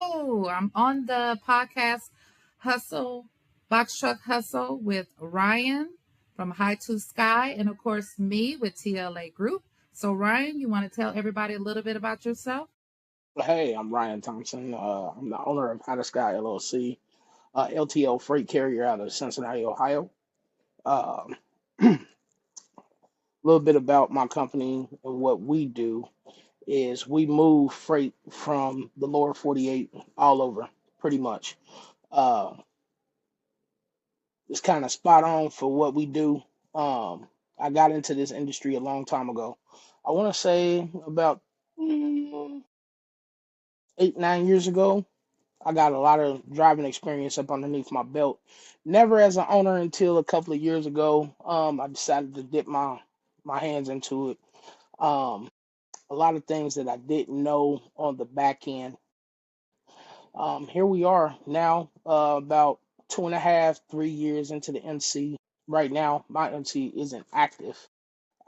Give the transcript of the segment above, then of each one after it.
Oh, I'm on the podcast Hustle, Box Truck Hustle with Ryan from High to Sky, and of course, me with TLA Group. So, Ryan, you want to tell everybody a little bit about yourself? Hey, I'm Ryan Thompson. I'm the owner of High Sky LLC, LTL freight carrier out of Cincinnati, Ohio. A little bit about my company and what we do is we move freight from the lower 48 all over, pretty much. Uh, it's kind of spot on for what we do. I got into this industry a long time ago. I want to say about 8, 9 years ago. I got a lot of driving experience up underneath my belt. Never as an owner until a couple of years ago. I decided to dip my hands into it. Um, a lot of things that I didn't know on the back end. Here we are now, about 2.5, 3 years into the MC. Right now, my MC isn't active.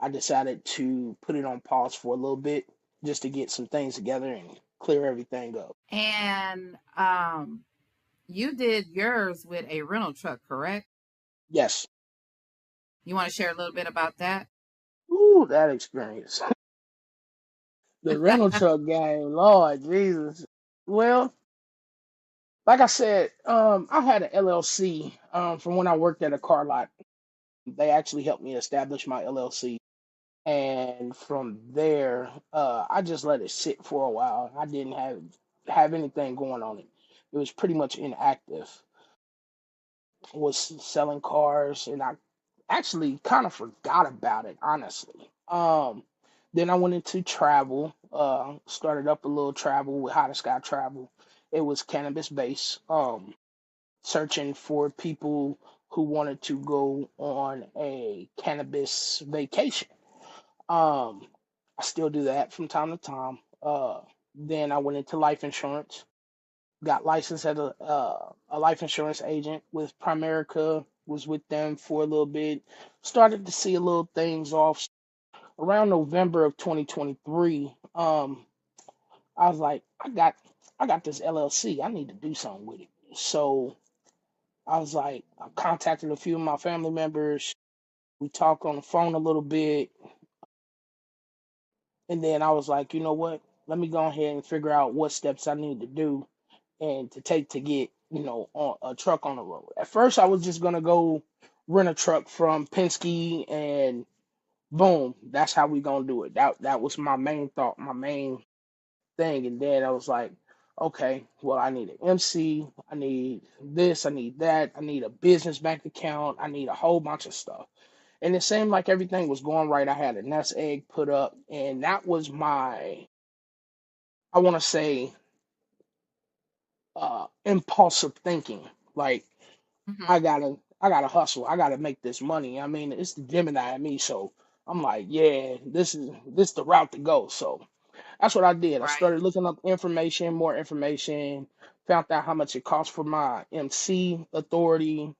I decided to put it on pause for a little bit just to get some things together and clear everything up. And you did yours with a rental truck, correct? Yes. You want to share a little bit about that? Ooh, that experience. The rental truck game, Lord Jesus. Well, like I said, I had an LLC from when I worked at a car lot. They actually helped me establish my LLC, and from there, I just let it sit for a while. I didn't have anything going on it. It was pretty much inactive. Was selling cars, and I actually kind of forgot about it, honestly. Then I went into travel, started up a little travel with High Sky Travel. It was cannabis based, searching for people who wanted to go on a cannabis vacation. Um, I still do that from time to time. Then I went into life insurance, got licensed as a life insurance agent with Primerica, was with them for a little bit, started to see a little things off around November of 2023. I was like, I got this LLC. I need to do something with it. So I was like, I contacted a few of my family members. We talked on the phone a little bit, and then I was like, you know what? Let me go ahead and figure out what steps I need to do and to take to get on a truck on the road. At first, I was just gonna go rent a truck from Penske, and boom, that's how we gonna do it. That was my main thought, my main thing. And then I was like, okay, well, I need an MC, I need this, I need that, I need a business bank account, I need a whole bunch of stuff. And it seemed like everything was going right. I had a nest egg put up, and that was my, I want to say, impulsive thinking. Like, Hmm. I gotta hustle. I gotta make this money. I mean, it's the Gemini in me, so I'm like, yeah, this the route to go. So that's what I did. I Right. started looking up information, more information, found out how much it cost for my MC authority.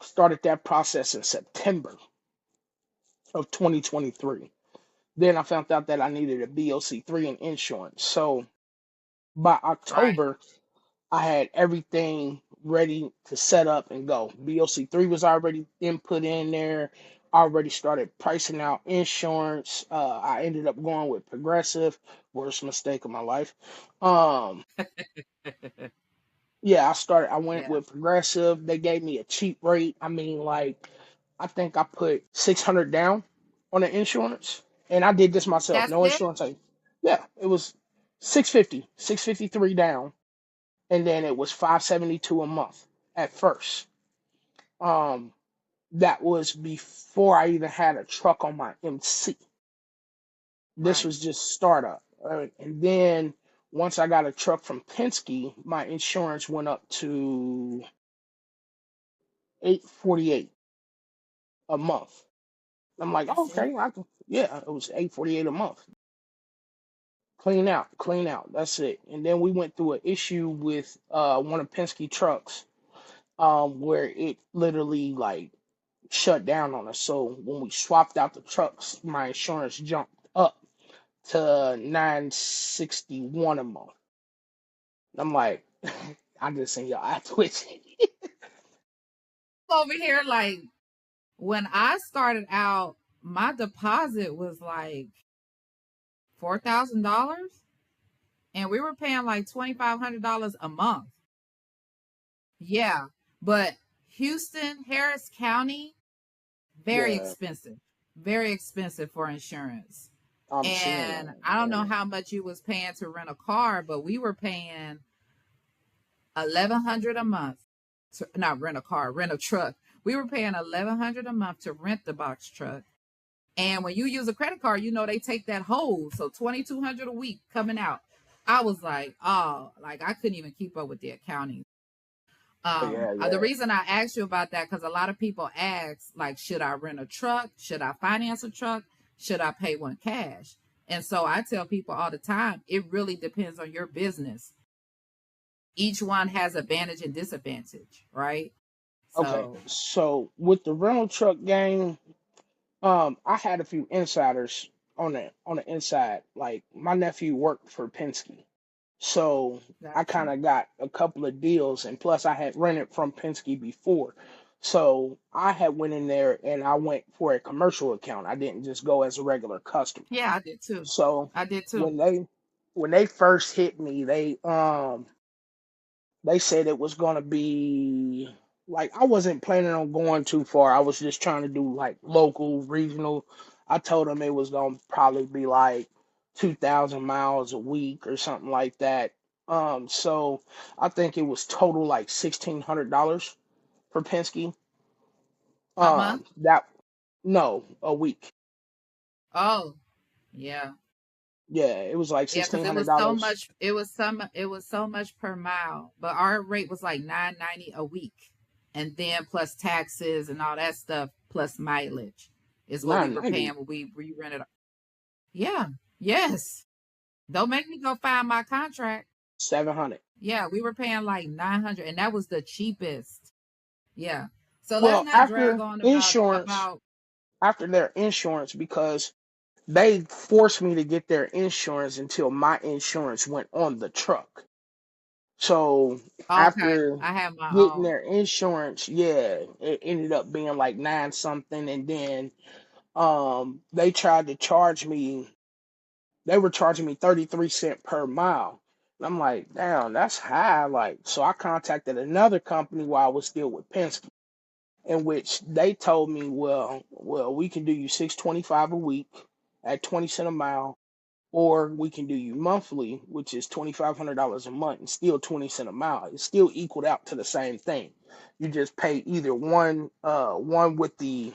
Started that process in September of 2023. Then I found out that I needed a BOC3 and insurance. So by Right. October, I had everything ready to set up and go. BOC3 was already input in there. Already started pricing out insurance. I ended up going with Progressive. Worst mistake of my life. Um, yeah, I went Yeah. with Progressive. They gave me a cheap rate. I mean, like, I think I put 600 down on the insurance, and I did this myself. That's No it. insurance. Yeah, it was 650, 653 down, and then it was 572 a month at first. Um, that was before I even had a truck on my MC. This Right. was just startup, right? And then once I got a truck from Penske, my insurance went up to 848 a month. I'm like, oh, That's it. okay, yeah, it was 848 a month. Clean out, clean out. That's it. And then we went through an issue with one of Penske trucks, where it literally like shut down on us. So when we swapped out the trucks, my insurance jumped up to 961 a month. I'm like, I just seen your eye twitching. Over here, like when I started out, my deposit was like $4,000, and we were paying like $2,500 a month. Yeah, but Houston, Harris County, Yeah, very expensive for insurance. I'm seeing And that. I don't know Yeah. how much you was paying to rent a car, but we were paying 1,100 a month to not rent a car, rent a truck. We were paying 1,100 a month to rent the box truck. And when you use a credit card, they take that hold. So 2,200 a week coming out. I was like, oh, like I couldn't even keep up with the accounting. Oh yeah, The yeah. reason I asked you about that because a lot of people ask, like, should I rent a truck? Should I finance a truck? Should I pay one cash? And so I tell people all the time, it really depends on your business. Each one has advantage and disadvantage, right? Okay, So so with the rental truck game, I had a few insiders on the inside. Like my nephew worked for Penske, so I gotcha. kind of got a couple of deals, and plus I had rented from Penske before, so I had went in there and I went for a commercial account. I didn't just go as a regular customer. Yeah, I did too. So I did too. when they first hit me, they said it was gonna be like I wasn't planning on going too far. I was just trying to do like local, regional. I told them it was gonna probably be like 2,000 miles a week or something like that. So I think it was total like $1,600 for Penske. A month? That no, a week. Oh, yeah. Yeah, it was like Yeah, sixteen because it hundred was so dollars. much. It was so much per mile, but our rate was like 990 a week, and then plus taxes and all that stuff, plus mileage, is what we Nine were ninety, paying when we rented. Yeah, yes. Don't make me go find my contract. 700. Yeah, we were paying like 900, and that was the cheapest. Yeah. So let's Well, not drag after on insurance, about. after their insurance, because they forced me to get their insurance until my insurance went on the truck. So Okay, after I have my getting own. their insurance, yeah, it ended up being like nine something, and then they tried to charge me. They were charging me 33 cents per mile. And I'm like, damn, that's high. Like, so I contacted another company while I was still with Penske, in which they told me, well, we can do you 625 a week at 20 cents a mile, or we can do you monthly, which is $2,500 a month, and still 20 cents a mile. It's still equaled out to the same thing. You just pay either one with the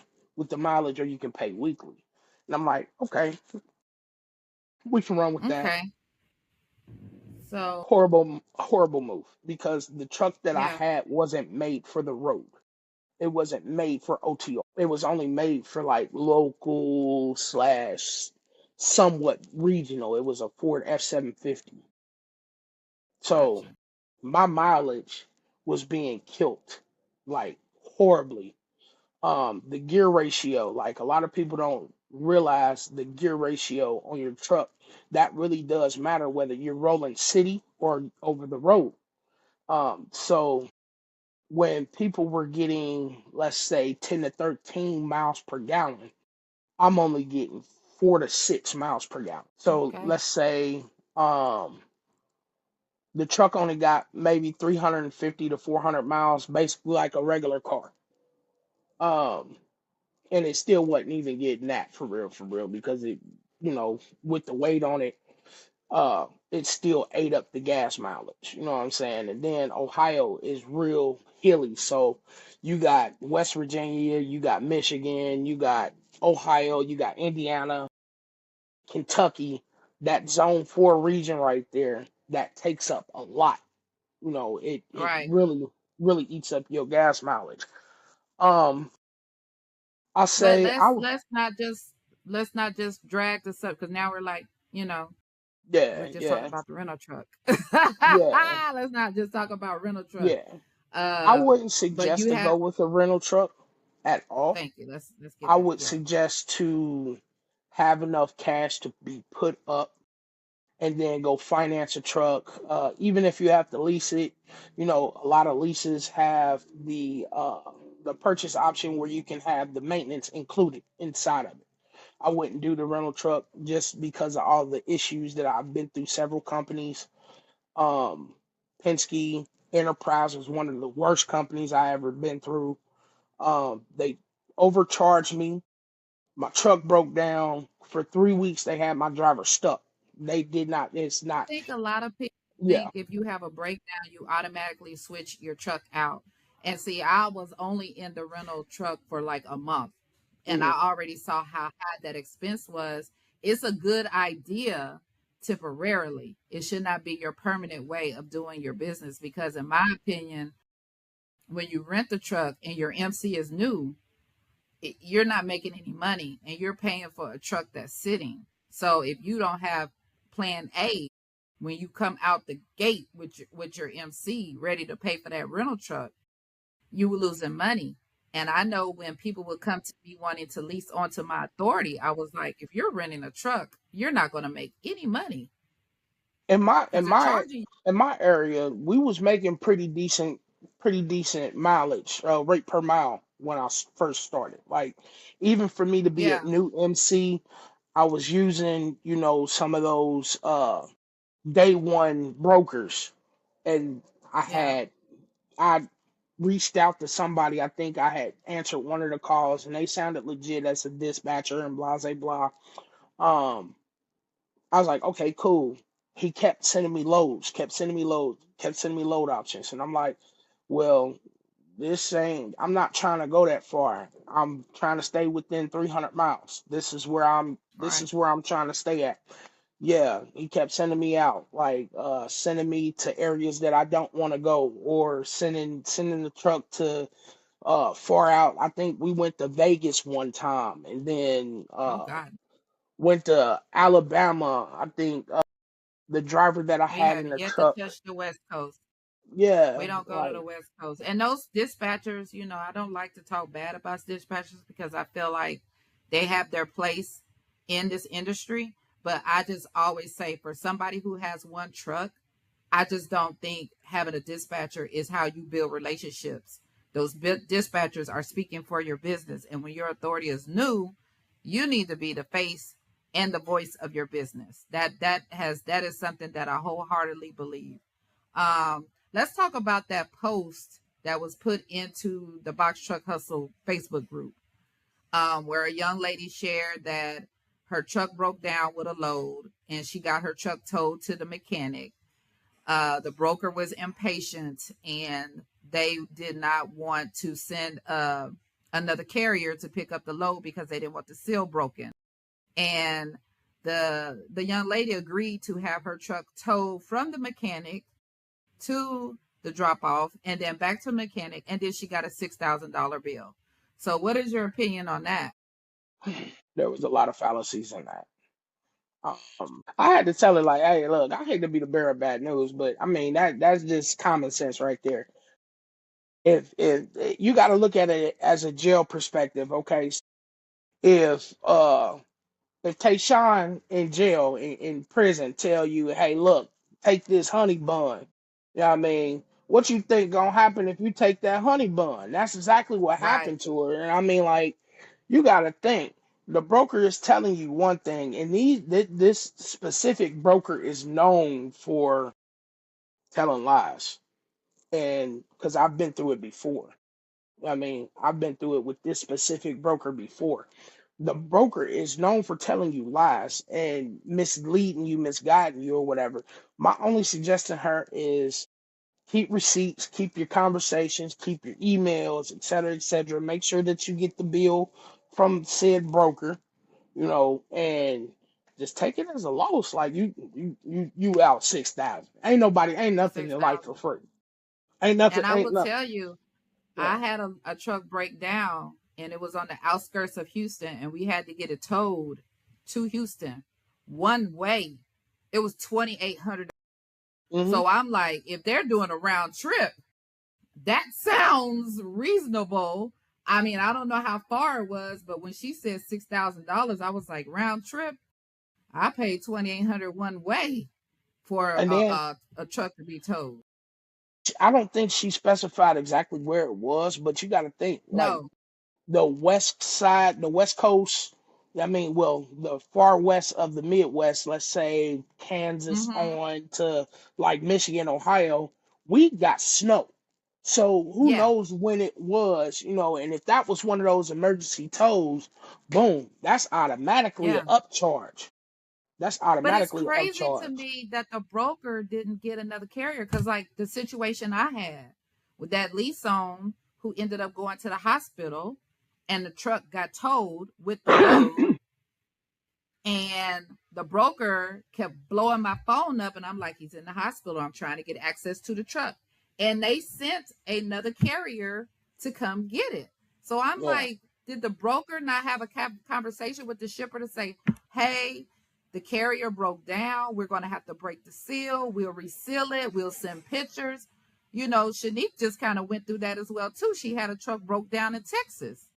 mileage, or you can pay weekly. And I'm like, okay, we can run with that. Okay, so Horrible move, because the truck that I yeah, had wasn't made for the road. It wasn't made for OTR. It was only made for like local slash somewhat regional. It was a Ford F-750. So gotcha. my mileage was being killed like horribly. The gear ratio, like a lot of people don't realize the gear ratio on your truck, that really does matter whether you're rolling city or over the road. So when people were getting, let's say, 10 to 13 miles per gallon, I'm only getting 4 to 6 miles per gallon. So Okay. let's say um, the truck only got maybe 350 to 400 miles, basically like a regular car. Um, and it still wasn't even getting that for real, because with the weight on it, it still ate up the gas mileage. You know what I'm saying? And then Ohio is real hilly. So you got West Virginia, you got Michigan, you got Ohio, you got Indiana, Kentucky, that zone 4 region right there, that takes up a lot. It Right. really, really eats up your gas mileage. Um, I But say let's I let's not just drag this up because now we're like, we're yeah, just talking yeah, about the rental truck. yeah, Let's not just talk about rental truck. yeah. I Uh, wouldn't but suggest you to have. go with a rental truck at all. Thank you. Let's get I that. would Yeah. suggest to have enough cash to be put up and then go finance a truck. Even if you have to lease it, a lot of leases have the purchase option where you can have the maintenance included inside of it. I wouldn't do the rental truck just because of all the issues that I've been through several companies. Um, Penske Enterprise was one of the worst companies I ever been through. They overcharged me. My truck broke down. For 3 weeks, they had my driver stuck. They did not, it's I not, think a lot of people yeah. think if you have a breakdown, you automatically switch your truck out. And see, I was only in the rental truck for like a month, and I Hmm. already saw how high that expense was. It's a good idea temporarily. It should not be your permanent way of doing your business because, in my opinion, when you rent the truck and your MC is new, you're not making any money and you're paying for a truck that's sitting. So if you don't have plan A when you come out the gate with your MC ready to pay for that rental truck, you were losing money. And I know when people would come to me wanting to lease onto my authority, I was like, if you're renting a truck, you're not going to make any money In my in because they're my charging you. in my area, we was making pretty decent mileage, rate per mile when I first started. Like, even for me to be a Yeah, new MC, I was using, some of those day one brokers, and I yeah. had I reached out to somebody. I think I had answered one of the calls, and they sounded legit as a dispatcher and blah blah blah. Um, I was like, okay, cool. He kept sending me loads, kept sending me load options, and I'm like, well, I'm not trying to go that far. I'm trying to stay within 300 miles. This Right. is where I'm trying to stay at. Yeah, he kept sending me out, like sending me to areas that I don't want to go, or sending the truck to far out. I think we went to Vegas one time, and then Oh God, went to Alabama. I think the driver that I we had have in the yet to truck, touch the West Coast. We yeah, don't go to the like, West Coast. And those dispatchers, I don't like to talk bad about dispatchers because I feel like they have their place in this industry. But I just always say for somebody who has one truck, I just don't think having a dispatcher is how you build relationships. Those dispatchers are speaking for your business. And when your authority is new, you need to be the face and the voice of your business. That is something that I wholeheartedly believe. Let's talk about that post that was put into the Box Truck Hustle Facebook group, where a young lady shared that her truck broke down with a load and she got her truck towed to the mechanic. The broker was impatient and they did not want to send another carrier to pick up the load because they didn't want the seal broken. And the young lady agreed to have her truck towed from the mechanic to the drop off and then back to the mechanic, and then she got a $6,000 bill. So what is your opinion on that? there was a lot of fallacies in that. I had to tell her, like, hey, look, I hate to be the bearer of bad news, but I mean that's just common sense right there. If you got to look at it as a jail perspective, okay? If if Tayshawn in jail in prison tell you, hey, look, take this honey bun, you know what I mean? What you think gonna happen if you take that honey bun? That's exactly what Right. happened to her. And I mean, like, you gotta think. The broker is telling you one thing, and this specific broker is known for telling lies. And because I've been through it before. I mean, I've been through it with this specific broker before. The broker is known for telling you lies and misleading you, misguiding you, or whatever. My only suggestion to her is keep receipts, keep your conversations, keep your emails, et cetera, et cetera. Make sure that you get the bill from said broker, and just take it as a loss. Like, you out 6,000. Ain't nothing in life 6,000. for free. Ain't nothing, And I ain't will nothing. tell you, Yeah. I had a truck break down and it was on the outskirts of Houston and we had to get it towed to Houston one way. It was 2,800. Hmm. So I'm like, if they're doing a round trip, that sounds reasonable. I mean, I don't know how far it was, but when she said $6,000, I was like, round trip. I paid 2,800 one way for And then a truck to be towed. I don't think she specified exactly where it was, but you got to think like No. the west side, the west coast. I mean, well, the far west of the Midwest, let's say Kansas Mm-hmm. on to like Michigan, Ohio, we got snow. So who Yeah. knows when it was, and if that was one of those emergency tows, boom, that's automatically an Yeah. upcharge. That's But it's automatically an crazy to upcharge. me that the broker didn't get another carrier because, like, the situation I had with that lease on who ended up going to the hospital and the truck got towed with the load, and the broker kept blowing my phone up, and I'm like, he's in the hospital. I'm trying to get access to the truck. And they sent another carrier to come get it. So I'm Yeah. like, did the broker not have a conversation with the shipper to say, hey, the carrier broke down. We're going to have to break the seal. We'll reseal it. We'll send pictures. You know, Shanique just kind of went through that as well, too. She had a truck broke down in Texas,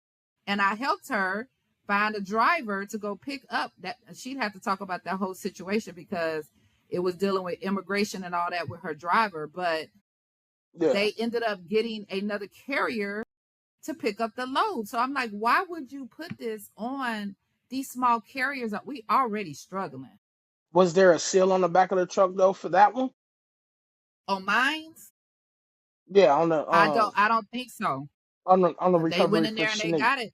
and I helped her find a driver to go pick up that. She'd have to talk about that whole situation because it was dealing with immigration and all that with her driver, but Yeah. they ended up getting another carrier to pick up the load. So I'm like, why would you put this on these small carriers that we already struggling? Was there a seal on the back of the truck though for that one? On mines, Yeah, on the I don't think so. on the They went recovery in for there and they Shanique. got it.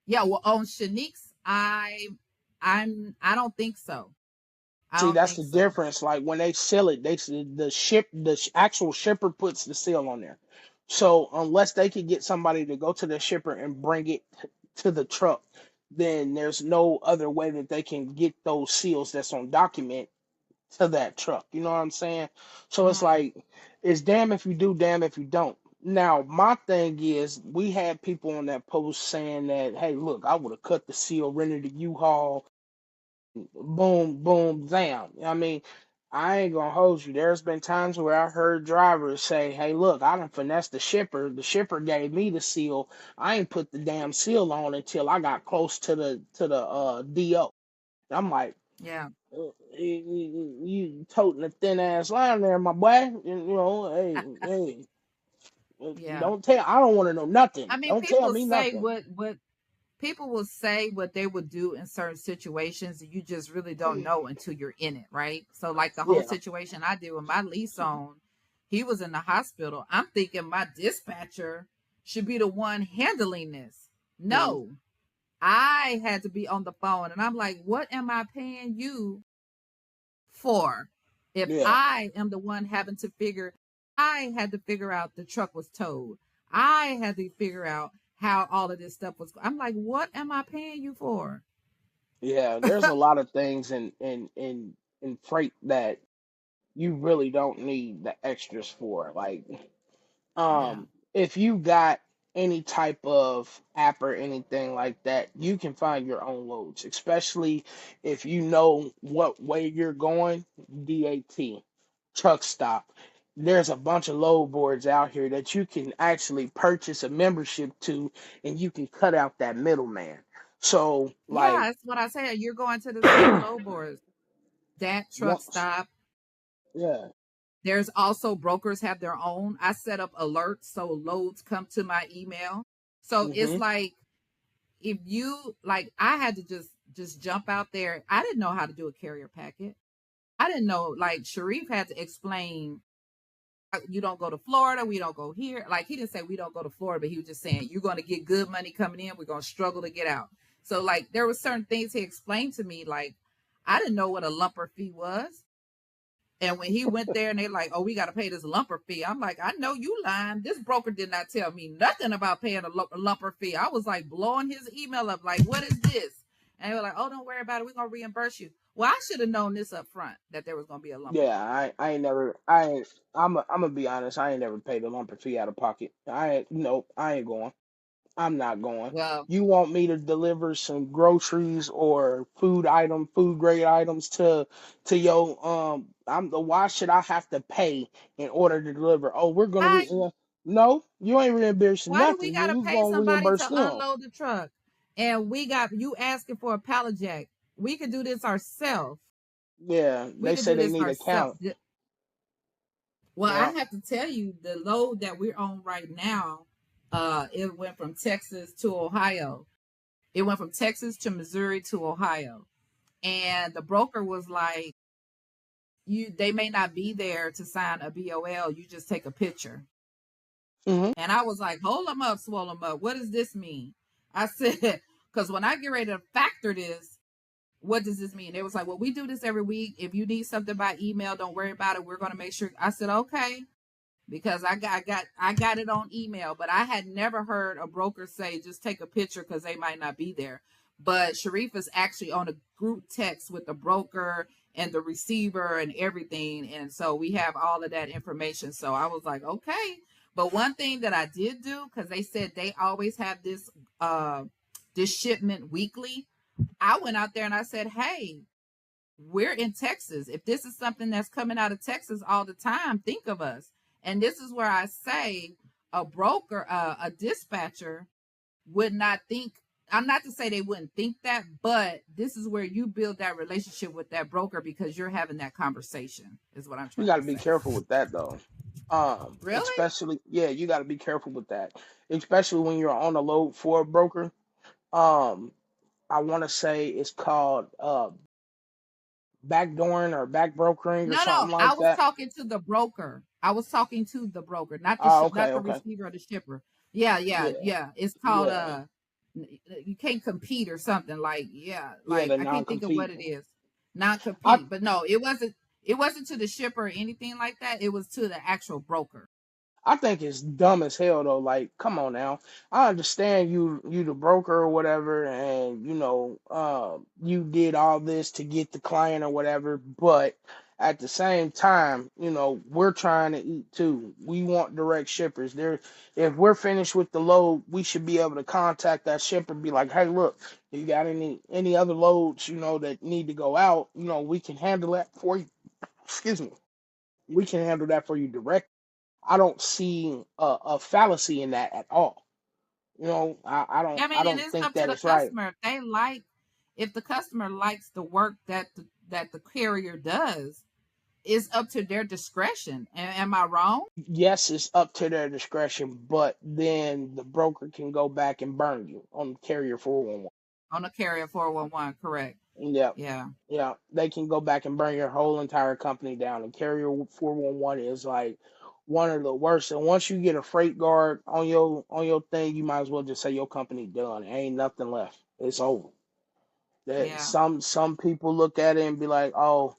Yeah, well, on Shanique's, I don't think so. I See, don't that's think the so. difference. Like when they seal it, actual shipper puts the seal on there. So unless they could get somebody to go to the shipper and bring it to the truck, then there's no other way that they can get those seals that's on document to that truck. You know what I'm saying? So it's Mm, like, it's damn if you do, damn if you don't. Now, my thing is, we had people on that post saying that, hey, look, I would have cut the seal, rented a U-Haul, boom, boom, bam. I mean, I ain't gonna hold you. There's been times where I heard drivers say, hey, look, I done finessed the shipper. The shipper gave me the seal. I ain't put the damn seal on until I got close to the DO. I'm like, yeah, you toting a thin ass line there, my boy. Hey, hey, yeah. don't tell. I don't want to know nothing. I mean, Don't tell people me say nothing. what people will say what they would do in certain situations, and you just really don't know until you're in it, right? So, like the whole Yeah. situation I did with my lease on, he was in the hospital. I'm thinking my dispatcher should be the one handling this. Mhm. No, I had to be on the phone, and I'm like, what am I paying you for? If Yeah. I am the one having to figure, I had to figure out the truck was towed. I had to figure out how all of this stuff was. I'm like, what am I paying you for? Yeah. There's a lot of things in freight that you really don't need the extras for. Like, Yeah. if you got any type of app or anything like that, you can find your own loads, especially if you know what way you're going. DAT, truck stop. There's a bunch of load boards out here that you can actually purchase a membership to, and you can cut out that middleman. So, Yeah, like, that's what I said. You're going to the same low boards. That truck once, stop. yeah, There's also brokers have their own. I set up alerts so loads come to my email. So it's hmm like if you like I had to just jump out there. I didn't know how to do a carrier packet. I didn't know, like Sharif had to explain, you don't go to Florida, we don't go here. Like he didn't say we don't go to Florida, but he was just saying you're going to get good money coming in, we're going to struggle to get out. So like there were certain things he explained to me, like I didn't know what a lumper fee was. And when he went there and they like, oh, we got to pay this lumper fee. I'm like, I know you lying. This broker did not tell me nothing about paying a lumper fee. I was like blowing his email up, like, what is this? And they were like, oh, don't worry about it. We're going to reimburse you. Well, I should have known this up front that there was going to be a lumper yeah, fee. I ain't never, I ain't, I'm gonna be honest, I ain't never paid a lumper fee out of pocket. Nope, I ain't going. I'm not going. Well, You want me to deliver some groceries or food grade items to your I'm the why should I have to pay in order to deliver? Oh, we're gonna why, no, you ain't reimbursing why do we nothing. got to You pay gonna somebody reimburse to them. unload the truck? And we got you asking for a pallet jack. we could do this ourselves. Yeah, We they could say do they this need a ourselves. count. Well, I Yeah. have to tell you, the load that we're on right now, it went from Texas to Ohio. It went from Texas to Missouri to Ohio. And the broker was like, you they may not be there to sign a BOL, you just take a picture. Hmm. And I was like, hold them up, swallow them up. What does this mean? I said, because when I get ready to factor this, what does this mean? They was like, well, we do this every week. If you need something by email, don't worry about it. We're going to make sure. I said, okay, because I got it on email, but I had never heard a broker say just take a picture because they might not be there. But Sharif is actually on a group text with the broker and the receiver and everything, and so we have all of that information. So I was like, okay. But one thing that I did do, because they said they always have uh this shipment weekly, I went out there and I said, hey, we're in Texas. If this is something that's coming out of Texas all the time, think of us. And this is where I say a broker, a dispatcher would not think. I'm not to say they wouldn't think that, but this is where you build that relationship with that broker because you're having that conversation, is what I'm You trying got to to be say. careful with that though. Really? Especially, yeah, you got to be careful with that, especially when you're on a load for a broker. Um, I want to say it's called backdooring or back brokering or No, no. something I like was that. talking to the broker. I was talking to the broker, not the Oh, okay, not the okay. receiver or the shipper. Yeah, yeah, Yeah, yeah. It's called yeah, you can't compete or something like, yeah, yeah. like The I can't think of what non-compete. it is. Non I compete. But no, it wasn't to the shipper or anything like that. It was to the actual broker. I think it's dumb as hell though. Like, come on now. I understand you the broker or whatever, and you did all this to get the client or whatever. But at the same time, we're trying to eat too. We want direct shippers. If we're finished with the load, we should be able to contact that shipper, and be like, hey, look, you got any other loads, that need to go out? We can handle that for you. Excuse me. We can handle that for you direct. I don't see a fallacy in that at all. I don't Yeah, I I mean, and don't it's think up to that the it's right. customer. If the customer likes the work that the carrier does, it's up to their discretion. Am I wrong? Yes, it's up to their discretion, but then the broker can go back and burn you on carrier 411. On the carrier 411, correct. Yeah, Yeah. yeah, they can go back and burn your whole entire company down. And carrier 411 is like one of the worst. And once you get a freight guard on your thing, you might as well just say your company done. Ain't nothing left. It's over. That Yeah. some people look at it and be like, oh,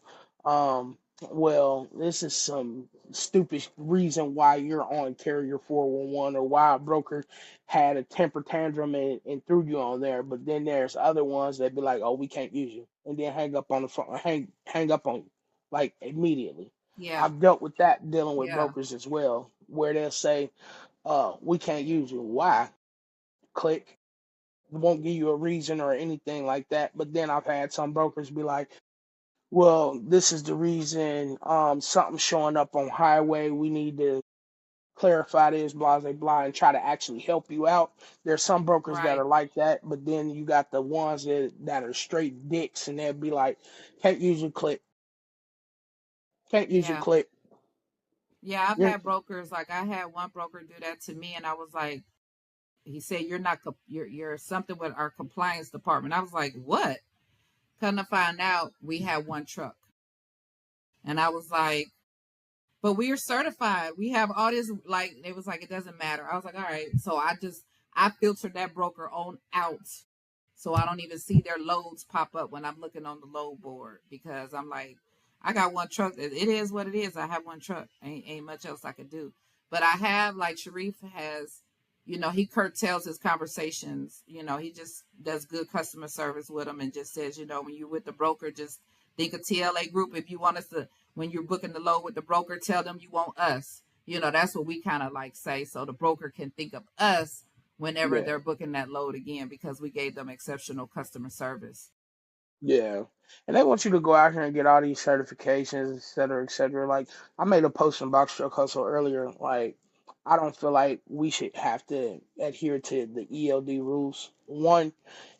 well, this is some stupid reason why you're on carrier 411, or why a broker had a temper tantrum and threw you on there. But then there's other ones that be like, oh, we can't use you, and then hang up on the phone, hang up on you like immediately. Yeah. I've dealt with that dealing with Yeah. brokers as well, where they'll say, we can't use you. Why? Click, won't give you a reason or anything like that. But then I've had some brokers be like, well, this is the reason, something's showing up on highway. We need to clarify this, blah, blah, blah, and try to actually help you out. There's some brokers that Right. are like that, but then you got the ones that are straight dicks, and they'll be like, can't use your click, can't use your Yeah. click. Yeah. I've You're, had brokers, like I had one broker do that to me, and I was like, he said, you're not, you're something with our compliance department. I was like, what? Come to find out, we had one truck. And I was like, but we are certified. We have all this, like, it was like, it doesn't matter. I was like, all right. So I filtered that broker on out. So I don't even see their loads pop up when I'm looking on the load board, because I'm like, I got one truck. It is what it is. I have one truck. Ain't much else I could do. But I have, like Sharif has, he curtails his conversations. He just does good customer service with them and just says, when you're with the broker, just think of TLA Group. If you want us to, when you're booking the load with the broker, tell them you want us. That's what we kind of like say. So the broker can think of us whenever yeah. they're booking that load again, because we gave them exceptional customer service. Yeah. And they want you to go out here and get all these certifications, et cetera, et cetera. Like, I made a post in Box Truck Hustle earlier. Like, I don't feel like we should have to adhere to the ELD rules. One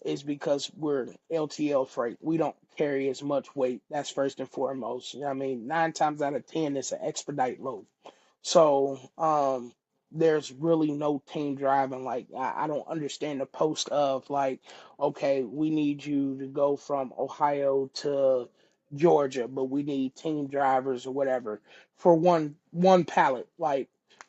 is because we're LTL freight. We don't carry as much weight. That's first and foremost. You know what I mean, 9 times out of 10, it's an expedite load. So there's really no team driving. Like I don't understand the post of like, okay, we need you to go from Ohio to Georgia, but we need team drivers or whatever for one pallet. Like,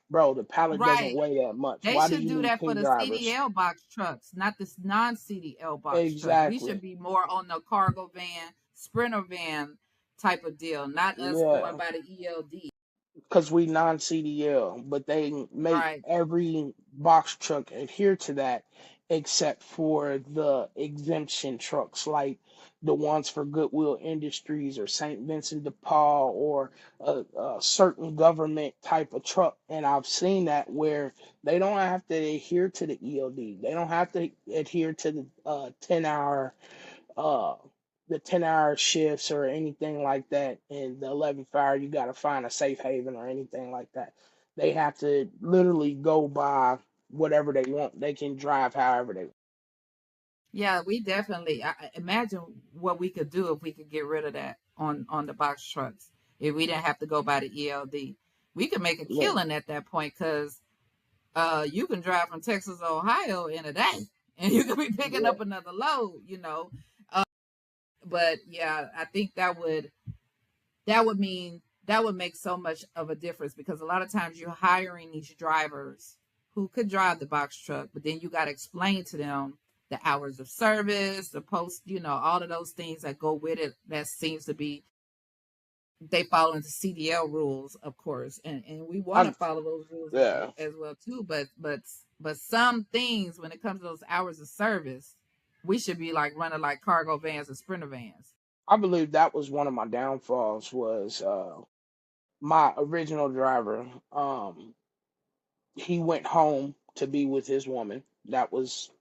bro, the pallet doesn't Right. weigh that much. They Why do should you do need that for team the drivers? CDL box trucks, not the non CDL box trucks. We should Exactly. be more on the cargo van, sprinter van type of deal, not us going Yeah. by the ELD. Because we non-CDL, but they make Right. every box truck adhere to that except for the exemption trucks, like the ones for Goodwill Industries or St. Vincent de Paul or a certain government type of truck. And I've seen that where they don't have to adhere to the ELD. They don't have to adhere to the 10 hour, the 10 hour shifts or anything like that. In the 11th hour, you got to find a safe haven or anything like that. They have to literally go by whatever they want. They can drive however they want. Yeah, we definitely imagine what we could do if we could get rid of that on the box trucks. If we didn't have to go by the ELD, we could make a Yeah, killing at that point because you can drive from Texas to Ohio in a day, and you could be picking yeah. up another load. But yeah, I think that would make so much of a difference because a lot of times you're hiring these drivers who could drive the box truck, but then you got to explain to them the hours of service, the post, all of those things that go with it. That seems to be they follow into CDL rules, of course, and we want to I, follow those rules yeah. as well too. But some things when it comes to those hours of service, we should be like running like cargo vans and sprinter vans. I believe that was one of my downfalls was my original driver. He went home to be with his woman. That was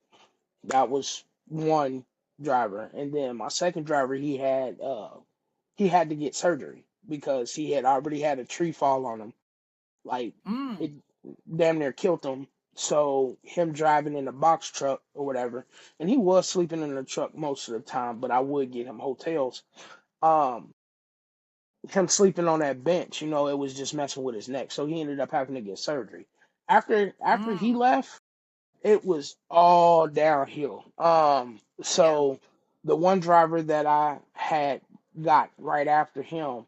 one driver, and then my second driver he had to get surgery because he had already had a tree fall on him. Like Mm, it damn near killed him. So him driving in a box truck or whatever, and he was sleeping in the truck most of the time, but I would get him hotels. Um, him sleeping on that bench, it was just messing with his neck. So he ended up having to get surgery. After he mm, left, it was all downhill. yeah. So the one driver that I had got right after him,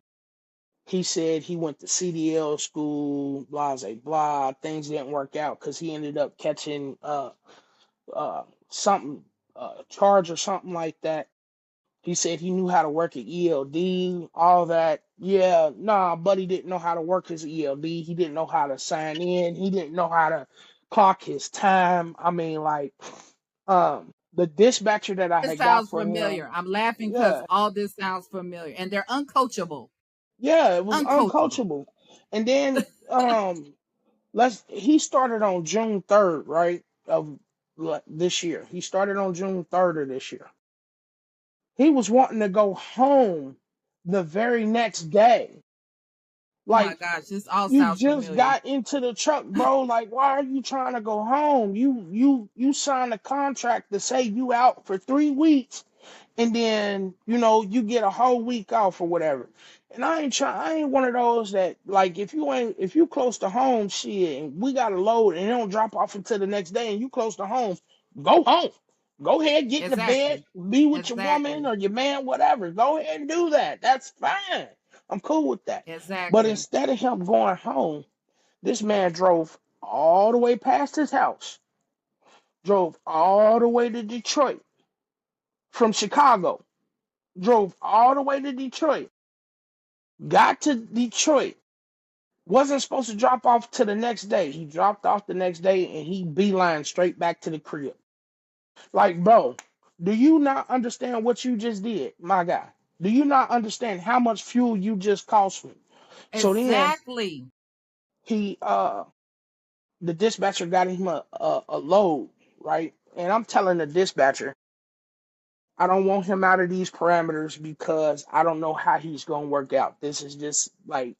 he said he went to CDL school, blah blah blah. Things didn't work out because he ended up catching something, charge or something like that. He said he knew how to work at ELD, all that. Yeah, nah, buddy didn't know how to work his ELD. He didn't know how to sign in. He didn't know how to clock his time. I mean, like, the dispatcher that I This had got sounds for familiar. him, I'm laughing because yeah, all this sounds familiar, and they're uncoachable. yeah, it was Uncoachable. uncoachable. And then, he started on June 3rd, right, of this year. He started on June 3rd of this year. He was wanting to go home the very next day. Oh my Like, gosh, this all you sounds just familiar. got into the truck, bro. Like, why are you trying to go home? You signed a contract to say you out for 3 weeks, and then you get a whole week off or whatever. And I ain't one of those that, like, if you close to home, shit, and we got a load and it don't drop off until the next day, and you close to home, go home. Go ahead, get in the bed, Exactly. be with your woman Exactly. or your man, whatever. Go ahead and do that. That's fine. I'm cool with that. But Exactly. instead of him going home, this man drove all the way past his house, drove all the way to Detroit from Chicago, drove all the way to Detroit, got to Detroit, wasn't supposed to drop off to the next day. He dropped off the next day and he beeline straight back to the crib. Like, bro, do you not understand what you just did, my guy? Do you not understand how much fuel you just cost me? So then Exactly. he the dispatcher got him a load, right? And I'm telling the dispatcher, I don't want him out of these parameters because I don't know how he's gonna work out. This is just like,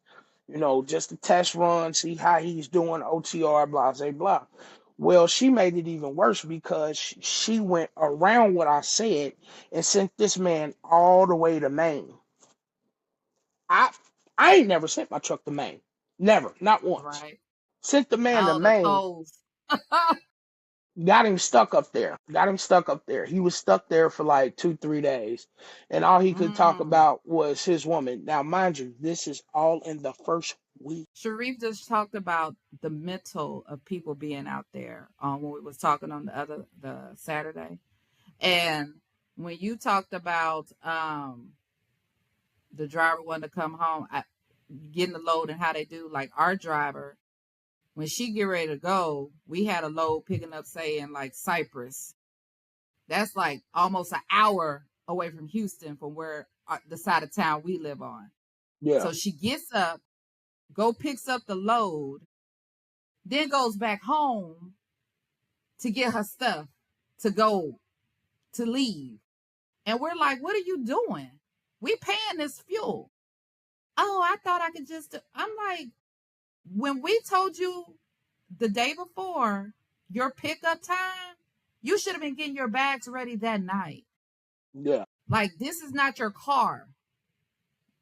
just a test run, see how he's doing, OTR, blah, blah, blah. Well, she made it even worse because she went around what I said and sent this man all the way to Maine. I I ain't never sent my truck to Maine. Never, not once. Right. Sent the man to Oh, the Maine, tolls. got him stuck up there. Got him stuck up there. He was stuck there for like 2, 3 days. And all he could talk Mm. about was his woman. Now, mind you, this is all in the first week. Sharif just talked about the mental of people being out there when we was talking on the Saturday. And when you talked about the driver wanting to come home, getting the load and how they do, like our driver, when she get ready to go, we had a load picking up, say, in like Cyprus. That's like almost an hour away from Houston from where the side of town we live on. Yeah, So she gets up, go picks up the load, then goes back home to get her stuff to go to leave. And we're like, what are you doing? We paying this fuel. Oh, I thought I could just. I'm like, when we told you the day before your pickup time, you should have been getting your bags ready that night. yeah, Like, this is not your car.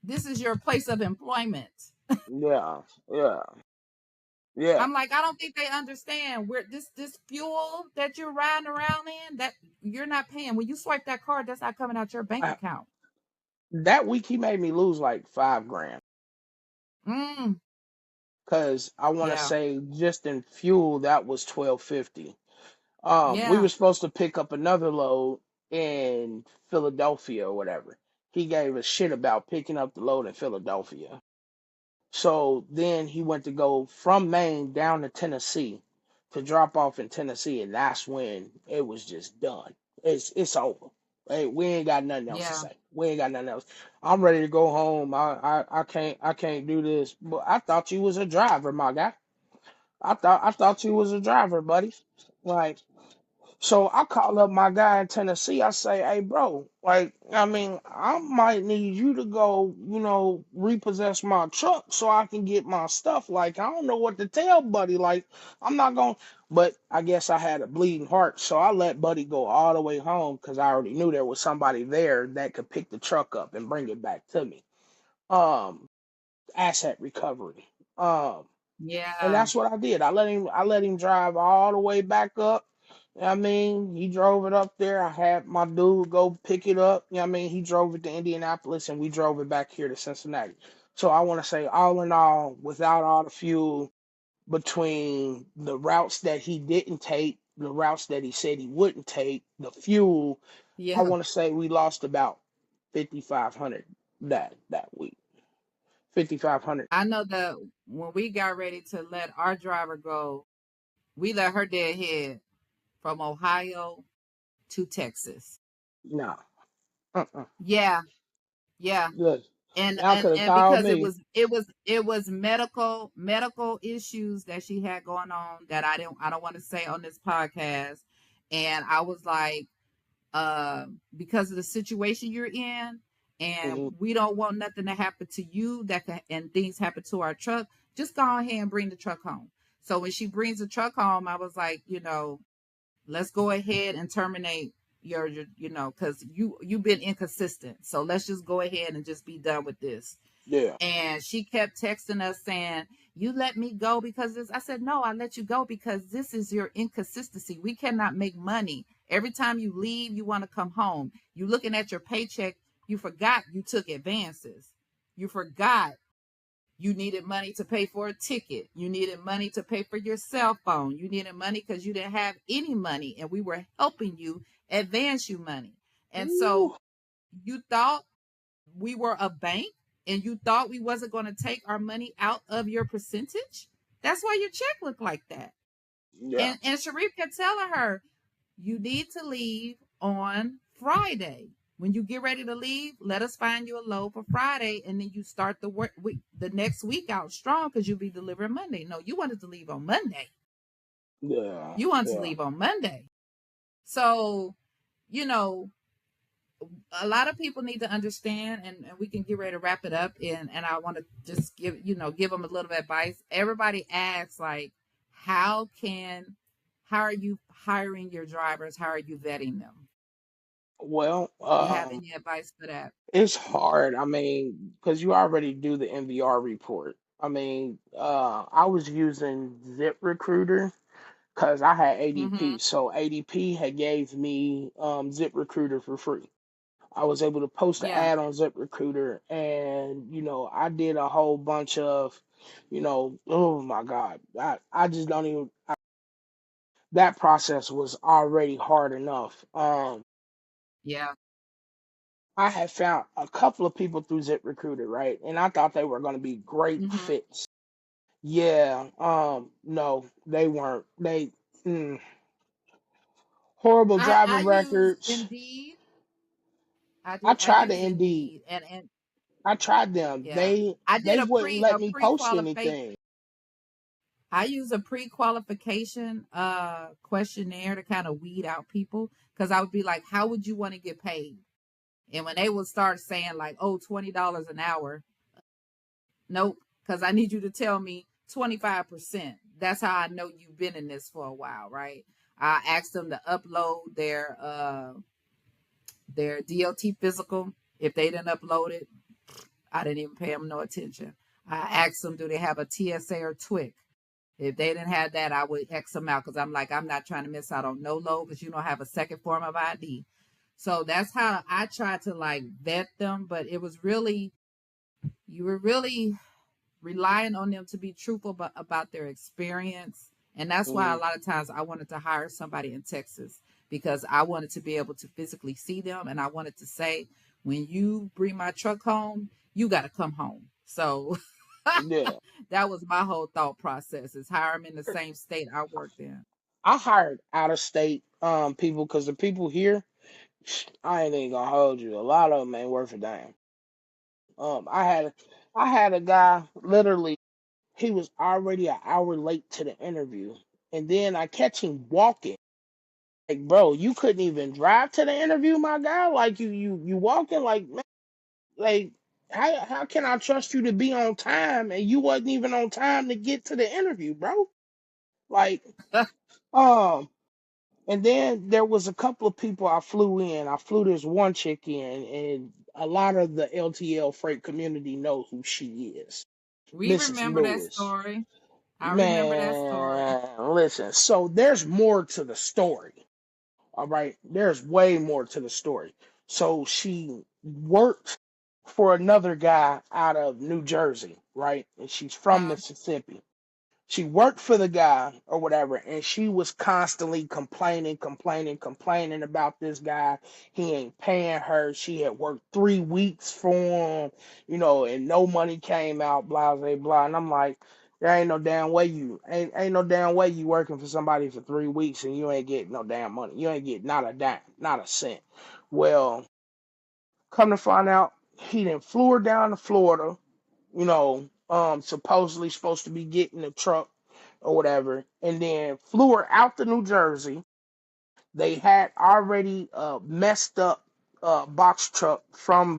This is your place of employment. yeah, yeah, yeah. I'm like, I don't think they understand where this fuel that you're riding around in, that you're not paying. When you swipe that card, that's not coming out your bank I, account. that week he made me lose like 5 grand. Mm, Cause I want to yeah, say just in fuel that was 12.50. We yeah, were supposed to pick up another load in Philadelphia or whatever. He gave a shit about picking up the load in Philadelphia. So then he went to go from Maine down to Tennessee to drop off in Tennessee, and that's when it was just done. It's over. Hey, we ain't got nothing else to yeah. say. We ain't got nothing else. I'm ready to go home. I can't do this. But I thought you was a driver, my guy. I thought you was a driver, buddy. Like, so I call up my guy in Tennessee. I say, hey, bro, like, I mean, I might need you to go, repossess my truck so I can get my stuff. Like, I don't know what to tell Buddy. Like, I'm not going, but I guess I had a bleeding heart. So I let Buddy go all the way home because I already knew there was somebody there that could pick the truck up and bring it back to me. Um, Asset recovery. And Yeah, that's what I did. I let him drive all the way back up. I mean, he drove it up there. I had my dude go pick it up. I mean, he drove it to Indianapolis and we drove it back here to Cincinnati. So I want to say, all in all, without all the fuel, between the routes that he didn't take, the routes that he said he wouldn't take, the fuel, I yeah. want to say we lost about 5,500 that week. 5,500. I know that when we got ready to let our driver go, we let her dead head from Ohio to Texas. No. Uh-uh. Yeah, yeah. Good. And Y'all and could have and called because it me. was it was it was medical issues that she had going on that I don't want to say on this podcast. And I was like, because of the situation you're in, and Mhm. we don't want nothing to happen to you and things happen to our truck, just go ahead and bring the truck home. So when she brings the truck home, I was like, let's go ahead and terminate your because you've been inconsistent, so let's just go ahead and just be done with this. Yeah. And she kept texting us saying, you let me go because this. I said, no, I let you go because this is your inconsistency. We cannot make money. Every time you leave, you want to come home. You looking at your paycheck, you forgot you took advances. You forgot you needed money to pay for a ticket. You needed money to pay for your cell phone. You needed money because you didn't have any money and we were helping you advance you money. And so Ooh. you thought we were a bank and you thought we wasn't going to take our money out of your percentage. That's why your check looked like that. Yeah. And Sharif kept telling her, you need to leave on Friday. When you get ready to leave, let us find you a load for Friday, and then you start the work week, the next week out strong because you'll be delivering Monday. No, you wanted to leave on Monday. Yeah. You wanted to Yeah. leave on Monday. So, you know, a lot of people need to understand, and we can get ready to wrap it up. And I want to just give them a little bit of advice. Everybody asks like, how can, how are you hiring your drivers? How are you vetting them? Well, You have any advice for that? it's hard. I mean, because you already do the MVR report. I mean, I was using ZipRecruiter because I had Mm-hmm. ADP. So ADP had gave me ZipRecruiter for free. I was able to post an Yeah. ad on ZipRecruiter, and I did a whole bunch of, oh my God, I just don't even. That process was already hard enough. Yeah. I had found a couple of people through ZipRecruiter, right, and I thought they were going to be great Mm-hmm. fits. Yeah, no, they weren't. Horrible I driving use records. Indeed. I I do. I tried to use Indeed. Indeed, and I tried them. yeah, They I did they wouldn't let a me pre post qualification. anything. I use a pre qualification questionnaire to kind of weed out people, because I would be like, how would you want to get paid? And when they would start saying like, oh, $20 an hour, nope, because I need you to tell me 25%. That's how I know you've been in this for a while, right? I asked them to upload their DOT physical. If they didn't upload it, I didn't even pay them no attention. I asked them, do they have a TSA or TWIC? If they didn't have that, I would X them out, because I'm like, I'm not trying to miss out on no load because you don't have a second form of ID. So that's how I tried to like vet them. But it was really, you were really relying on them to be truthful about their experience. And that's why a Mm, lot of times I wanted to hire somebody in Texas, because I wanted to be able to physically see them. And I wanted to say, when you bring my truck home, you got to come home. So yeah, that was my whole thought process, is hire them in the same state I worked in. I hired out of state people because the people here, I ain't even gonna hold you. A lot of them ain't worth a damn. I had a guy literally. He was already an hour late to the interview, and then I catch him walking. Like, bro, you couldn't even drive to the interview, my guy. Like, you walking like, man, like, how can I trust you to be on time and you wasn't even on time to get to the interview, bro? Like, um, and then there was a couple of people I flew in. I flew this one chick in, and a lot of the LTL freight community know who she is, We Mrs. remember that Lewis. story. I remember that story. Man, listen. So there's more to the story. All right, there's way more to the story. So she worked for another guy out of New Jersey, right? And she's from Uh, Mississippi. She worked for the guy or whatever, and she was constantly complaining about this guy. He ain't paying her. She had worked 3 weeks for him, and no money came out, blah blah blah. And I'm like, there ain't no damn way ain't no damn way you working for somebody for 3 weeks and you ain't getting no damn money. You ain't getting not a dime, not a cent. Well, come to find out, he done flew her down to Florida, supposedly supposed to be getting a truck or whatever, and then flew her out to New Jersey. They had already messed up box truck from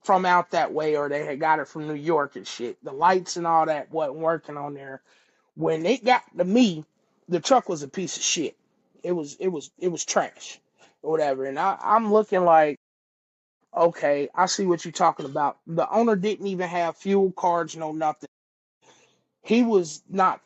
out that way, or they had got it from New York and shit. The lights and all that wasn't working on there. When it got to me, the truck was a piece of shit. It was trash or whatever. And I'm looking like, okay, I see what you're talking about. The owner didn't even have fuel cards, no nothing. He was not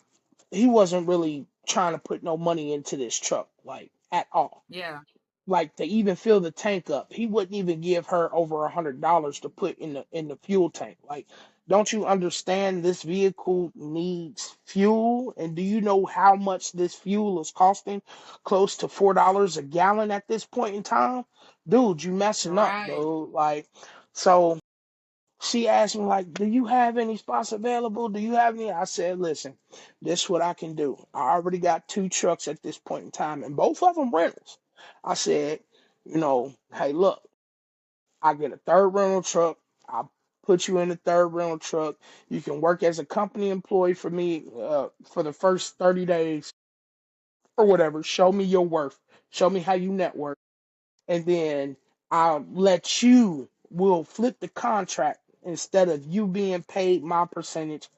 he wasn't really trying to put no money into this truck, like at all. yeah, Like to even fill the tank up, he wouldn't even give her over $100 to put in the fuel tank. Like, don't you understand this vehicle needs fuel? And do you know how much this fuel is costing? Close to $4 a gallon at this point in time, dude. You messing up, right. dude. Like, so she asked me like, "Do you have any spots available? Do you have any?" I said, "Listen, this is what I can do. I already got two trucks at this point in time, and both of them rentals." I said, "Hey, look, I get a third rental truck. I'll put you in the third rental truck. You can work as a company employee for me for the first 30 days or whatever. Show me your worth. Show me how you network, and then." I'll let you, we'll flip the contract. Instead of you being paid my percentage,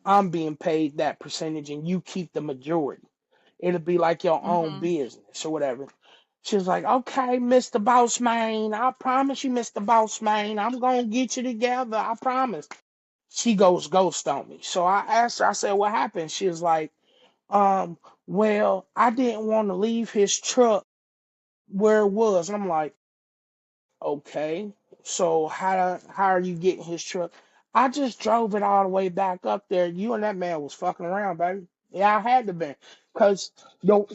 I'm being paid that percentage and you keep the majority. It'll be like your own Mm-hmm. business or whatever. She was like, okay, Mr. Boss Man, I promise you, Mr. Boss Man, I'm gonna get you together. I promise. She goes ghost on me. So I asked her, I said, what happened? She was like, um, well, I didn't want to leave his truck where it was. And I'm like, okay, so how are you getting his truck? I just drove it all the way back up there. You and that man was fucking around, baby. Yeah, I had to be. Cause the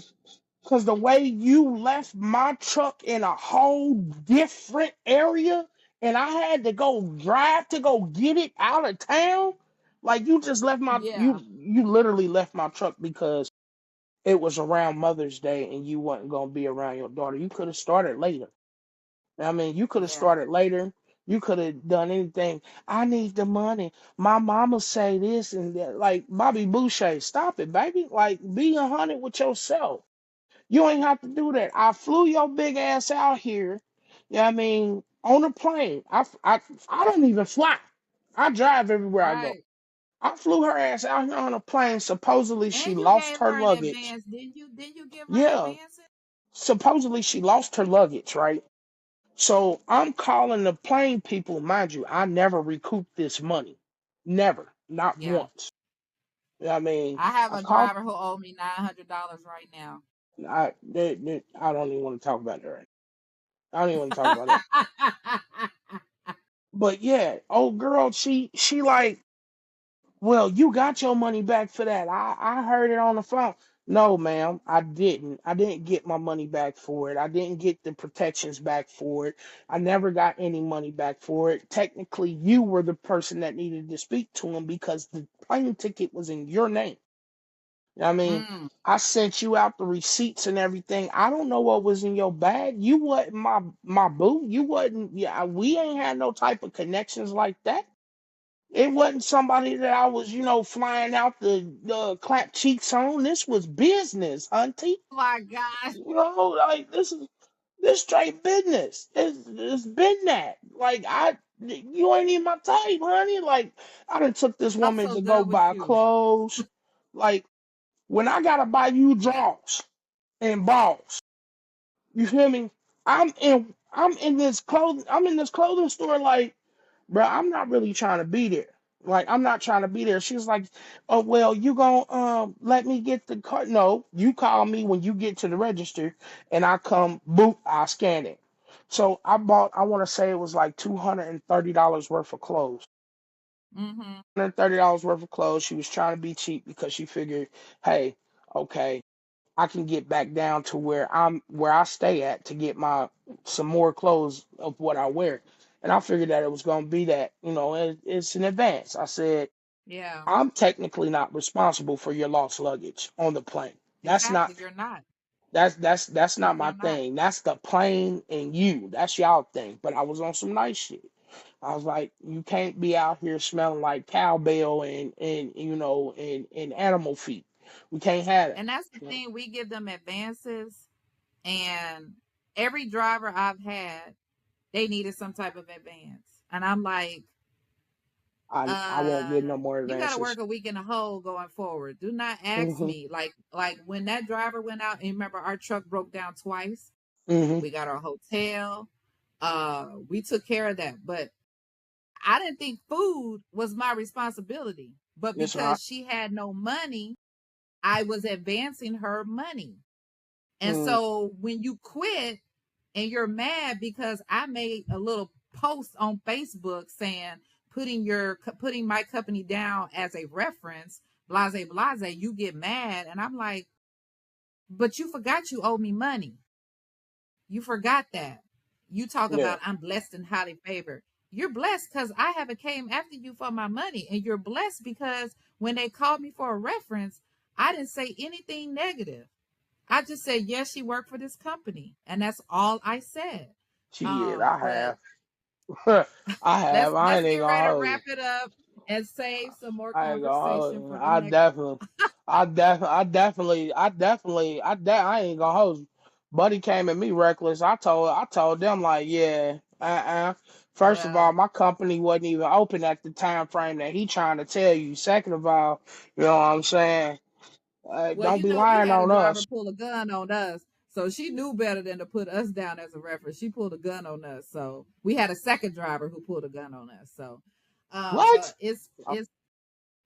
cause the way you left my truck in a whole different area and I had to go drive to go get it out of town. Like you just left my Yeah. you literally left my truck because it was around Mother's Day and you wasn't gonna be around your daughter. You could have started later. I mean, you could have Yeah. started later. You could have done anything. I need the money. My mama say this and that. Like Bobby Boucher, stop it, baby. Like be 100 with yourself. You ain't have to do that. I flew your big ass out here. Yeah, I mean, on a plane. I don't even fly. I drive everywhere I go. Right. I flew her ass out here on a plane. Supposedly she And you lost gave her her an luggage. advance, didn't you? Didn't you give her Yeah, advances? supposedly she lost her luggage, right? So I'm calling the plane people. Mind you, I never recouped this money. Never. Not Yeah. once. I mean, I have I a called. driver who owed me $900 right now. I don't even want to talk about that right now. I don't even want to talk about that. But yeah, old girl, she like, well, you got your money back for that. I heard it on the phone. No, ma'am, I didn't. I didn't get my money back for it. I didn't get the protections back for it. I never got any money back for it. Technically, you were the person that needed to speak to him because the plane ticket was in your name. I mean, Mm. I sent you out the receipts and everything. I don't know what was in your bag. You wasn't my boo. You wasn't. Yeah, we ain't had no type of connections like that. It wasn't somebody that I was, flying out the clap cheeks on. This was business, auntie. Oh my gosh. Like this straight business. It's been that. Like you ain't even my type, honey. Like I done took this I'm woman so to go done with buy you. clothes. Like when I gotta buy you drawers and balls, you feel me? I'm in this clothing store like bro, I'm not really trying to be there. Like, I'm not trying to be there. She was like, oh, well, you gonna let me get the card? No, you call me when you get to the register and I come, boop, I scan it. So I want to say it was like $230 worth of clothes. Mm-hmm. $130 worth of clothes. She was trying to be cheap because she figured, hey, okay, I can get back down to where I stay at to get my some more clothes of what I wear. And I figured that it was going to be that, it's in advance. I said, Yeah. I'm technically not responsible for your lost luggage on the plane. That's not Exactly. You're not. that's not my You're not. thing. That's the plane and you. That's y'all thing. But I was on some nice shit. I was like, you can't be out here smelling like cowbell and animal feet. We can't have that. And that's the thing. We give them advances, and every driver I've had, they needed some type of advance. And I'm like, I won't get no more you got to advances. work a week in a hole going forward. Do not ask Hmm. me. Like when that driver went out, and remember our truck broke down twice. Hmm. We got our hotel. We took care of that, but I didn't think food was my responsibility. But It's not. because she had no money, I was advancing her money. And Mm, so when you quit and you're mad because I made a little post on Facebook saying putting my company down as a reference, blase blase, you get mad, and I'm like, but you forgot you owe me money. You forgot that. You talk yeah, about I'm blessed and highly favored. You're blessed because I haven't came after you for my money, and you're blessed because when they called me for a reference, I didn't say anything negative. I just said, yes, she worked for this company. And that's all I said. shit, I But have. I have. I let's ain't even get gonna ready to hold you. wrap it up and save some more I ain't gonna hold conversation you. for the next. I ain't gonna hold you. Buddy came at me reckless. I told them like, yeah, First of all, Well, my company wasn't even open at the time frame that he trying to tell you. Second of all, you know what I'm saying? well, Don't be we lying had a on driver us. pull a gun on us, so she knew better than to put us down as a reference. She pulled a gun on us, so we had a second driver who pulled a gun on us. So, What? but it's.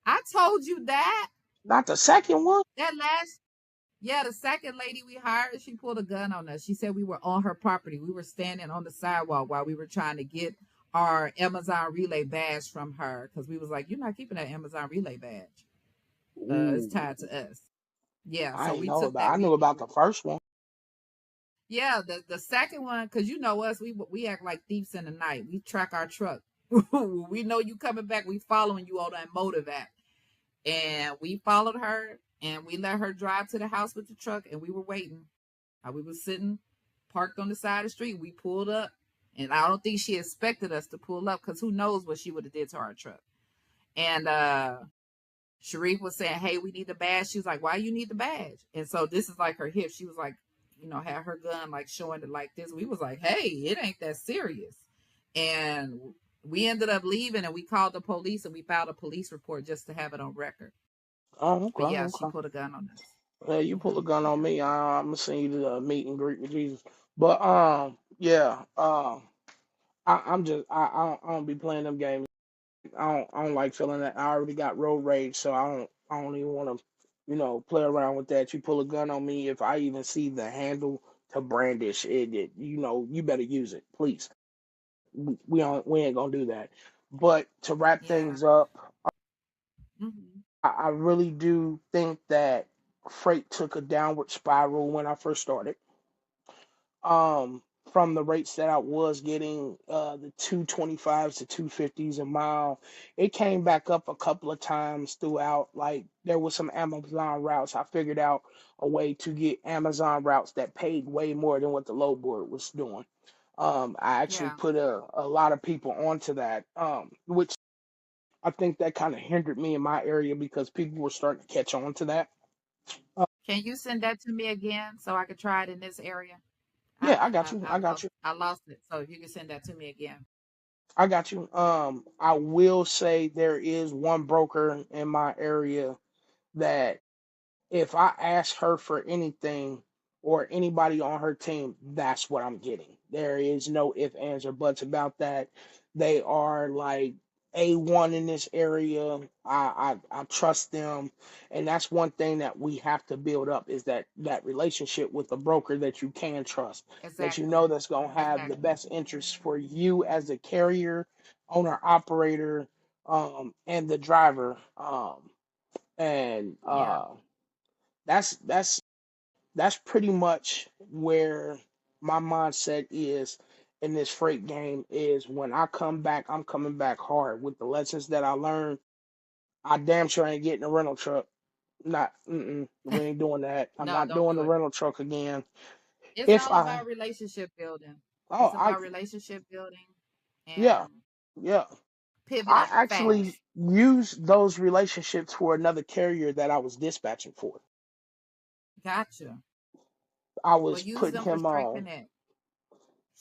I told you that Not the second one? that last. Yeah, the second lady we hired, she pulled a gun on us. She said we were on her property. We were standing on the sidewalk while we were trying to get our Amazon Relay badge from her because we was like, "You're not keeping that Amazon Relay badge. It's Ooh, tied to us." Yeah, I so ain't we know took about. that. I knew about the first one. Yeah, the second one, because you know us, we act like thieves in the night. We track our truck. We know you coming back. We following you on that motive app, and we followed her, and we let her drive to the house with the truck, and we were waiting. We were sitting parked on the side of the street. We pulled up, and I don't think she expected us to pull up because who knows what she would have did to our truck. And Sharif was saying, "Hey, we need the badge." She was like, "Why you need the badge?" And so this is like her hip. She was like, had her gun like showing it like this. We was like, "Hey, it ain't that serious." And we ended up leaving, and we called the police, and we filed a police report just to have it on record. Oh, okay, But yeah, she okay. put a gun on us. You pull a gun on Yeah, me, I'm gonna send you to the meet and greet with Jesus. But yeah, I'm just I don't be playing them games. I don't like feeling that. I already got road rage, so I don't even want to, play around with that. You pull a gun on me, if I even see the handle to brandish it, you better use it, please. We ain't gonna do that. But to wrap yeah. things up, Hmm. I really do think that freight took a downward spiral when I first started. um from the rates that I was getting, the 225s to 250s a mile. It came back up a couple of times throughout. Like there was some Amazon routes. I figured out a way to get Amazon routes that paid way more than what the low board was doing. I actually Yeah. put a lot of people onto that, which I think that kind of hindered me in my area because people were starting to catch on to that. Uh, Can you send that to me again so I could try it in this area? yeah, I got you. I I got lost you. it. So if you can send that to me again. I got you. I will say there is one broker in my area that if I ask her for anything or anybody on her team, that's what I'm getting. There is no ifs, ands, or buts about that. They are like A1 in this area. I trust them. And that's one thing that we have to build up is that relationship with a broker that you can trust, that you know Exactly. that's gonna have the Exactly. best interest for you as a carrier, owner, operator, and the driver. And Yeah. that's that's pretty much where my mindset is in this freight game. Is when I come back, I'm coming back hard with the lessons that I learned. I damn sure ain't getting a rental truck. Not, we ain't doing that. I'm No, not don't doing the do it. rental truck again. It's If all I, about relationship building. oh, It's I, about relationship building yeah, and yeah. I pivoting actually fast. used those relationships for another carrier that I was dispatching for. Gotcha. I Well, was use putting them for him strength on. connect.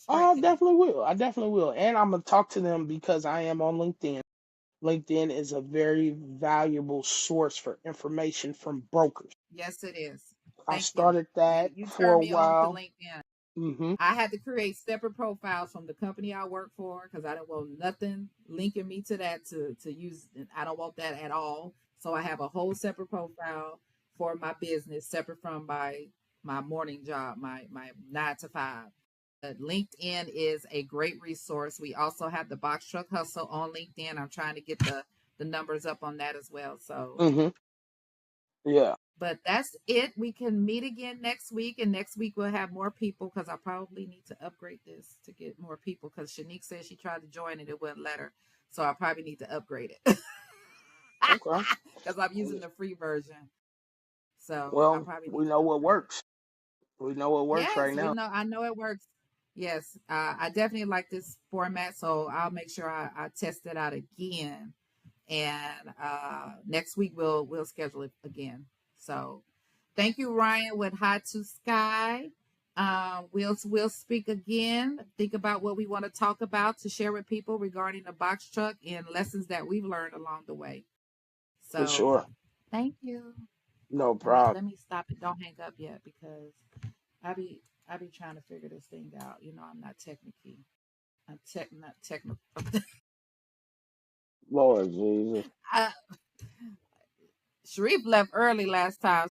Oh, Strength I connect. definitely will. I definitely will. And I'm gonna talk to them because I am on LinkedIn. LinkedIn is a very valuable source for information from brokers. Yes, it is. I Thank you. started that You for turned a me on to while. LinkedIn. Hmm. I had to create separate profiles from the company I work for because I don't want nothing linking me to that to use. I don't want that at all. So I have a whole separate profile for my business, separate from my morning job, my 9 to 5. LinkedIn is a great resource. We also have the Box Truck Hustle on LinkedIn. I'm trying to get the numbers up on that as well. So Hmm. Yeah. but that's it. We can meet again next week, and next week we'll have more people because I probably need to upgrade this to get more people. Because Shanique said she tried to join and it wouldn't let her, so I probably need to upgrade it Okay. because I'm using the free version. So I Well, probably we need to know what upgrade it. works. We know what works Yes, right we now. know. I know it works. Yes, I definitely like this format, so I'll make sure I test it out again. And next week we'll schedule it again. So thank you, Ryan, with High to Sky. We'll speak again. Think about what we want to talk about to share with people regarding the box truck and lessons that we've learned along the way. For So sure. thank you. No Let, problem. let me stop it. Don't hang up yet because I be I be trying to figure this thing out. I'm not technical. I'm not technical. Lord Jesus. Sharif left early last time.